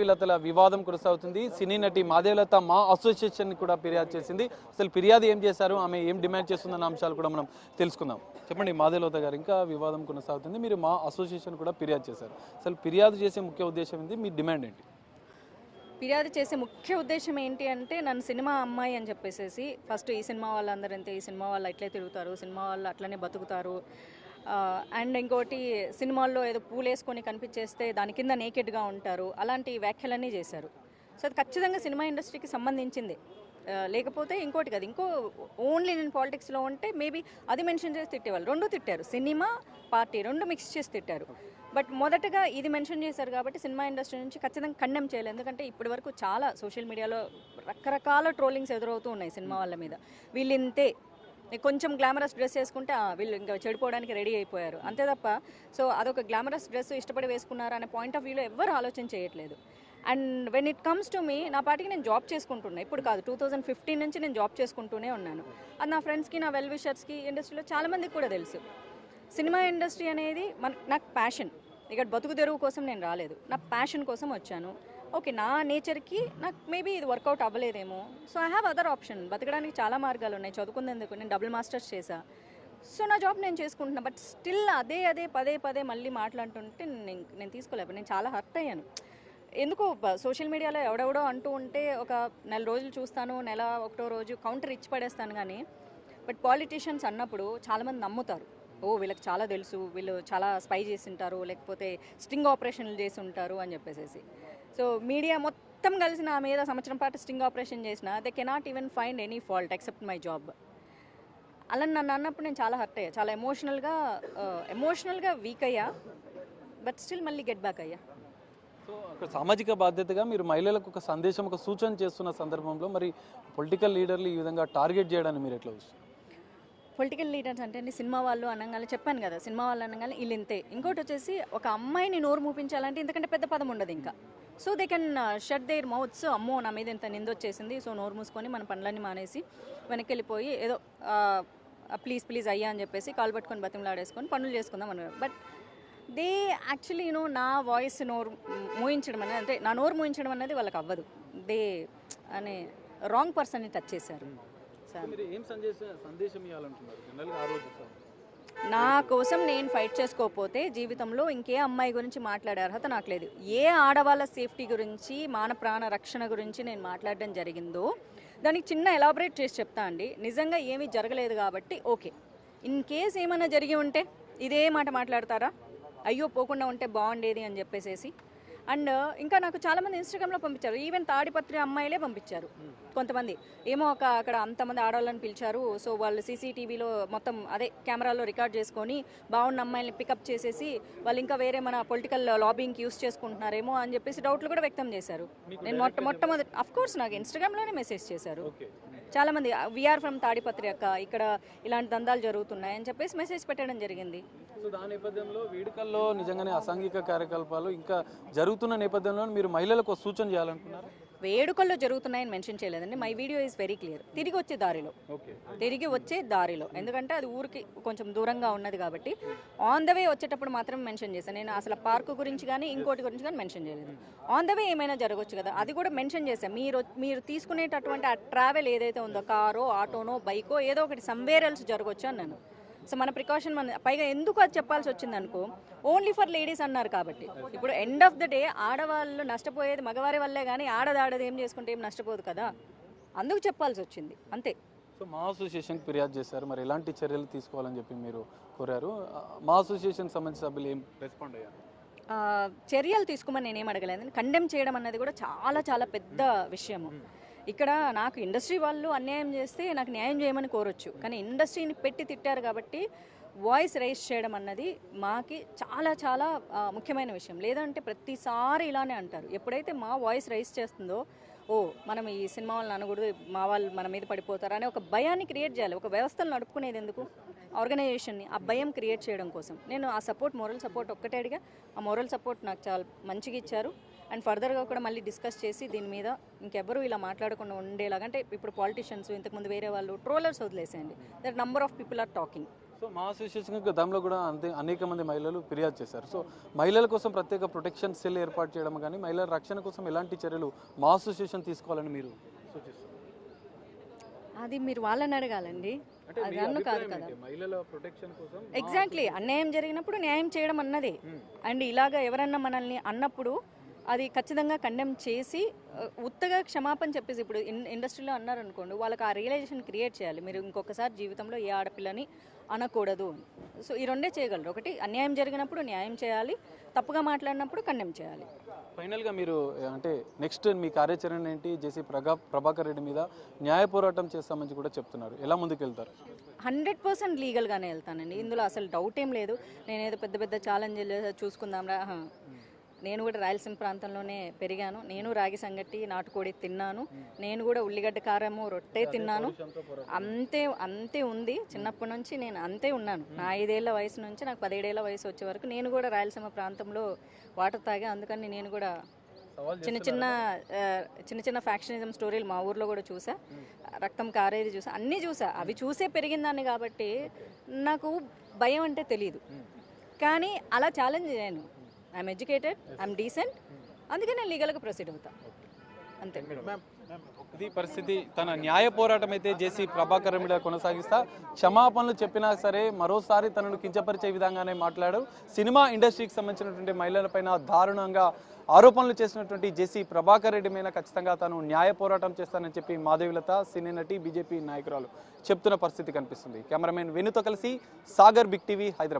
లతల వివాదం కొనసాగుతుంది. సినీ నటి మాధవీలత మా అసోసియేషన్ కూడా ఫిర్యాదు చేసింది. అసలు ఫిర్యాదు ఏం చేశారు, ఆమె ఏం డిమాండ్ చేస్తుందన్న అంశాలు కూడా మనం తెలుసుకుందాం. చెప్పండి మాధవీలత గారు, ఇంకా వివాదం కొనసాగుతుంది, మీరు మా అసోసియేషన్ కూడా ఫిర్యాదు చేశారు. అసలు ఫిర్యాదు చేసే ముఖ్య ఉద్దేశం ఏంటి, మీ డిమాండ్ ఏంటి? ఫిర్యాదు చేసే ముఖ్య ఉద్దేశం ఏంటి అంటే, నన్ను సినిమా అమ్మాయి అని చెప్పేసి ఫస్ట్ ఈ సినిమా వాళ్ళందరూ అంతే, ఈ సినిమా వాళ్ళు ఇట్లే తిరుగుతారు, సినిమా వాళ్ళు అట్లనే బతుకుతారు, అండ్ ఇంకోటి సినిమాల్లో ఏదో పూలేసుకొని కనిపించేస్తే దాని కింద నేకెడ్గా ఉంటారు, అలాంటి వ్యాఖ్యలన్నీ చేశారు. సో అది ఖచ్చితంగా సినిమా ఇండస్ట్రీకి సంబంధించింది. లేకపోతే ఇంకోటి కదా, ఓన్లీ నేను పాలిటిక్స్లో ఉంటే మేబీ అది మెన్షన్ చేసి తిట్టేవాళ్ళు. రెండు తిట్టారు, సినిమా పార్టీ రెండు మిక్స్ చేసి తిట్టారు. బట్ మొదటగా ఇది మెన్షన్ చేశారు కాబట్టి సినిమా ఇండస్ట్రీ నుంచి ఖచ్చితంగా కండెమ్ చేయాలి. ఎందుకంటే ఇప్పటి వరకు చాలా సోషల్ మీడియాలో రకరకాల ట్రోలింగ్స్ ఎదురవుతూ ఉన్నాయి సినిమా వాళ్ళ మీద. వీళ్ళు ఇంతే, కొంచెం గ్లామరస్ డ్రెస్ వేసుకుంటే వీళ్ళు ఇంకా చెడిపోవడానికి రెడీ అయిపోయారు అంతే తప్ప, సో అదొక గ్లామరస్ డ్రెస్ ఇష్టపడి వేసుకున్నారా అనే పాయింట్ ఆఫ్ వ్యూలో ఎవ్వరు ఆలోచన చేయట్లేదు. And when it comes to me, నా పాటికి నేను జాబ్ చేసుకుంటున్నా, ఇప్పుడు కాదు 2015 నుంచి నేను జాబ్ చేసుకుంటూనే ఉన్నాను. అది నా ఫ్రెండ్స్కి, నా వెల్ విషర్స్కి, ఇండస్ట్రీలో చాలామందికి కూడా తెలుసు. సినిమా ఇండస్ట్రీ అనేది నాకు ప్యాషన్. ఇక్కడ బతుకు తెరువు కోసం నేను రాలేదు, నా ప్యాషన్ కోసం వచ్చాను. ఓకే, నా నేచర్కి నాకు మేబీ ఇది వర్కౌట్ అవ్వలేదేమో, so I have other option. బతకడానికి చాలా మార్గాలు ఉన్నాయి. చదువుకునేందుకు నేను డబుల్ మాస్టర్స్ చేశా, సో నా జాబ్ నేను చేసుకుంటున్నా. బట్ స్టిల్ అదే పదే పదే మళ్ళీ మాట్లాడుతుంటే నేను తీసుకోలేను. నేను చాలా హర్ట్ అయ్యాను. ఎందుకో సోషల్ మీడియాలో ఎవడెవడో అంటూ ఉంటే ఒక నెల రోజులు చూస్తాను, నెల ఒకటో రోజు కౌంటర్ ఇచ్చి పడేస్తాను. కానీ బట్ పాలిటీషియన్స్ అన్నప్పుడు చాలామంది నమ్ముతారు, ఓ వీళ్ళకి చాలా తెలుసు, వీళ్ళు చాలా స్పై చేసి ఉంటారు, లేకపోతే స్టింగ్ ఆపరేషన్లు చేసి ఉంటారు అని చెప్పేసి. సో మీడియా మొత్తం కలిసి నా మీద సంవత్సరం పాటు స్టింగ్ ఆపరేషన్ చేసిన, they cannot even find any fault except my job. అలా నన్ను అన్నప్పుడు నేను చాలా హర్ట్ అయ్యా, చాలా ఎమోషనల్గా వీక్ అయ్యా. బట్ స్టిల్ మళ్ళీ గెట్ బ్యాక్ అయ్యా. సో ఒక సామాజిక బాధ్యతగా మీరు మహిళలకు ఒక సందేశం, ఒక సూచన చేస్తున్న సందర్భంలో మరి పొలిటికల్ లీడర్లు ఈ విధంగా టార్గెట్ చేయడాన్ని మీరు ఎట్లా చూస్తారు? పొలిటికల్ లీడర్స్ అంటే సినిమా వాళ్ళు అనగానే చెప్పాను కదా, సినిమా వాళ్ళు అనగానే వీళ్ళు ఇంతే. ఇంకోటి వచ్చేసి ఒక అమ్మాయిని నోరు మూపించాలంటే ఇంతకంటే పెద్ద పదం ఉండదు ఇంకా. So they can shut there mouths, అమ్మో నా మీద ఇంత నిందొచ్చేసింది, సో నోరు మూసుకొని మన పనులన్నీ మానేసి వెనక్కి వెళ్ళిపోయి ఏదో ప్లీజ్ అయ్యా అని చెప్పేసి కాలు పట్టుకొని బతిమలాడేసుకొని పనులు చేసుకుందాం అన్నారు. బట్ దే యాక్చువల్లీ నా వాయిస్ నోరు మూయించడం అనేది, అంటే నా నోరు మూయించడం అనేది వాళ్ళకి అవ్వదు. దే అనే రాంగ్ పర్సన్ని టచ్ చేశారు. నా కోసం నేను ఫైట్ చేసుకోకపోతే జీవితంలో ఇంకే అమ్మాయి గురించి మాట్లాడే అర్హత నాకు లేదు. ఏ ఆడవాళ్ళ సేఫ్టీ గురించి, మాన ప్రాణ రక్షణ గురించి నేను మాట్లాడడం జరిగిందో దానికి చిన్న ఎలాబరేట్ చేసి చెప్తా అండి. నిజంగా ఏమీ జరగలేదు కాబట్టి ఓకే. ఇన్ కేస్ ఏమైనా జరిగి ఉంటే ఇదే మాట మాట్లాడతారా, అయ్యో పోకుండా ఉంటే బాగుండేది అని చెప్పేసి. అండ్ ఇంకా నాకు చాలామంది ఇన్స్టాగ్రామ్లో పంపించారు, ఈవెన్ తాడిపత్రి అమ్మాయిలే పంపించారు. కొంతమంది ఏమో అక్కడ అంతమంది ఆడవాళ్ళని పిలిచారు, సో వాళ్ళు సీసీటీవీలో మొత్తం అదే కెమెరాలో రికార్డ్ చేసుకొని బాగున్న అమ్మాయిని పికప్ చేసేసి వాళ్ళు ఇంకా వేరే మన పొలిటికల్ లాబింగ్కి యూస్ చేసుకుంటున్నారేమో అని చెప్పేసి డౌట్లు కూడా వ్యక్తం చేశారు. నేను మొట్టమొదటి అఫ్కోర్స్ నాకు ఇన్స్టాగ్రామ్లోనే మెసేజ్ చేశారు చాలామంది, వీఆర్ ఫ్రమ్ తాడిపత్రి అక్క, ఇక్కడ ఇలాంటి దందాలు జరుగుతున్నాయి అని చెప్పేసి మెసేజ్ పెట్టడం జరిగింది. సో దాని నేపథ్యంలో వేడుకల్లో నిజంగానే అసాంఘిక కార్యకలాపాలు ఇంకా జరుగుతున్న నేపథ్యంలో మీరు మహిళలకు సూచన చేయాలనుకున్నారు? వేడుకల్లో జరుగుతున్నాయని మెన్షన్ చేయలేదండి. My video is very clear. తిరిగి వచ్చే దారిలో ఎందుకంటే అది ఊరికి కొంచెం దూరంగా ఉన్నది కాబట్టి ఆన్ ద వే వచ్చేటప్పుడు మాత్రం మెన్షన్ చేశాను. నేను అసలు పార్కు గురించి కానీ ఇంకోటి గురించి కానీ మెన్షన్ చేయలేదు. ఆన్ ద వే ఏమైనా జరగవచ్చు కదా, అది కూడా మెన్షన్ చేశాను. మీరు తీసుకునేటటువంటి ఆ ట్రావెల్ ఏదైతే ఉందో, కారో ఆటోనో బైకో ఏదో ఒకటి సమ్వేర్ ఎల్స్ జరగవచ్చు అన్నాను. సో మన ప్రికాషన్ పైగా ఎందుకు అది చెప్పాల్సి వచ్చింది అనుకో, ఓన్లీ ఫర్ లేడీస్ అన్నారు కాబట్టి. ఇప్పుడు ఎండ్ ఆఫ్ ద డే ఆడవాళ్ళు నష్టపోయేది మగవారి వల్లే, కానీ ఆడది ఏం చేసుకుంటే ఏం నష్టపోదు కదా, అందుకు చెప్పాల్సి వచ్చింది అంతే. సో మా అసోసియేషన్కి ఫిర్యాదు చేశారు, మరి ఎలాంటి చర్యలు తీసుకోవాలని చెప్పి మీరు కోరారు? మా అసోసియేషన్కి సంబంధించిన సభ్యులు ఏం రెస్పాండ్ అయ్యారు? చర్యలు తీసుకోమని నేనేం అడగలేదు. కండెమ్ చేయడం అన్నది కూడా చాలా చాలా పెద్ద విషయము. ఇక్కడ నాకు ఇండస్ట్రీ వాళ్ళు అన్యాయం చేస్తే నాకు న్యాయం చేయమని కోరొచ్చు, కానీ ఇండస్ట్రీని పెట్టి తిట్టారు కాబట్టి వాయిస్ రైజ్ చేయడం అన్నది మాకి చాలా చాలా ముఖ్యమైన విషయం. లేదంటే ప్రతిసారి ఇలానే అంటారు. ఎప్పుడైతే మా వాయిస్ రైజ్ చేస్తుందో, ఓ మనం ఈ సినిమా వాళ్ళని అనకూడదు, మా వాళ్ళు మన మీద పడిపోతారు అనే ఒక భయాన్ని క్రియేట్ చేయాలి. ఒక వ్యవస్థను నడుపుకునేది ఎందుకు, ఆర్గనైజేషన్ని, ఆ భయం క్రియేట్ చేయడం కోసం నేను ఆ సపోర్ట్, మోరల్ సపోర్ట్ ఒక్కటే అడిగా. ఆ మోరల్ సపోర్ట్ నాకు చాలా మంచిగా ఇచ్చారు. అండ్ ఫర్దర్గా కూడా మళ్ళీ డిస్కస్ చేసి దీని మీద ఇంకెవ్వరూ ఇలా మాట్లాడకుండా ఉండేలాగా, అంటే ఇప్పుడు పాలిటీషియన్స్, ఇంతకుముందు వేరే వాళ్ళు, ట్రోలర్స్ వదిలేసేయండి, that number of people are talking. So మా అసోసియేషన్ గతంలో కూడా అనేక మంది మహిళలు ఫిర్యాదు చేశారు. సో మహిళల కోసం ప్రత్యేక ప్రొటెక్షన్ సెల్ ఏర్పాటు చేయడం కానీ మహిళల రక్షణ కోసం ఎలాంటి చర్యలు మా అసోసియేషన్ తీసుకోవాలని మీరు సూచిస్తారు? అది మీరు వాళ్ళని అడగాలండి, అంటే అది మీ నన్ను కాదు అభిప్రాయం కదా. ఏంటి? మహిళల ప్రొటెక్షన్ కోసం ఎగ్జాక్ట్లీ, అన్యాయం జరిగినప్పుడు న్యాయం చేయడం అన్నది. అండ్ ఇలాగా ఎవరన్నా మనల్ని అన్నప్పుడు అది ఖచ్చితంగా కండెమ్ చేసి ఉత్తగా క్షమాపణ చెప్పేసి, ఇప్పుడు ఇండస్ట్రీలో అన్నారనుకోండి, వాళ్ళకి ఆ రియలైజేషన్ క్రియేట్ చేయాలి. మీరు ఇంకొకసారి జీవితంలో ఏ ఆడపిల్లని అనకూడదు అని. సో ఈ రెండే చేయగలరు. ఒకటి, అన్యాయం జరిగినప్పుడు న్యాయం చేయాలి, తప్పుగా మాట్లాడినప్పుడు కండెమ్ చేయాలి. ఫైనల్గా మీరు అంటే నెక్స్ట్ మీ కార్యాచరణ ఏంటి? జేసీ ప్రభాకర్ రెడ్డి మీద న్యాయ పోరాటం చేస్తామని కూడా చెప్తున్నారు. ఎలా ముందుకు వెళ్తారు? 100% లీగల్గానే వెళ్తానండి, ఇందులో అసలు డౌట్ ఏం లేదు. నేనేదో పెద్ద పెద్ద ఛాలెంజ్లు చూసుకుందాం రా, నేను కూడా రాయలసీమ ప్రాంతంలోనే పెరిగాను. నేను రాగి సంగటి నాటుకోడి తిన్నాను. నేను కూడా ఉల్లిగడ్డ కారము రొట్టె తిన్నాను. అంతే ఉంది. చిన్నప్పటి నుంచి నేను అంతే ఉన్నాను. నా 5 ఏళ్ల వయసు నుంచి నాకు 17 ఏళ్ల వయసు వచ్చే వరకు నేను కూడా రాయలసీమ ప్రాంతంలో వాటర్ తాగా. అందుకని నేను కూడా చిన్న చిన్న ఫ్యాక్షనిజం స్టోరీలు మా ఊర్లో కూడా చూసా, రక్తం కారేది చూసా, అన్నీ చూసా. అవి చూసే పెరిగిందాన్ని కాబట్టి నాకు భయం అంటే తెలియదు. కానీ అలా ఛాలెంజ్ చేయను. ఐఎమ్ ఎడ్యుకేటెడ్, ఐఎమ్ డీసెంట్, అందుకే నేను లీగల్గా ప్రొసీడ్ అవుతా అంతే. ఇది పరిస్థితి. తన న్యాయ పోరాటం అయితే జేసీ ప్రభాకర్ రెడ్డి కొనసాగిస్తా, క్షమాపణలు చెప్పినా సరే మరోసారి తనను కించపరిచే విధంగానే మాట్లాడారు. సినిమా ఇండస్ట్రీకి సంబంధించినటువంటి మహిళలపైన దారుణంగా ఆరోపణలు చేసినటువంటి జేసీ ప్రభాకర్ రెడ్డి మీద ఖచ్చితంగా తాను న్యాయ పోరాటం చేస్తానని చెప్పి మాధవీలత, సినీ నటి, బీజేపీ నాయకురాలు చెప్తున్న పరిస్థితి కనిపిస్తుంది. కెమెరామెన్ వెనుతో కలిసి సాగర్, బిగ్ టీవీ, హైదరాబాద్.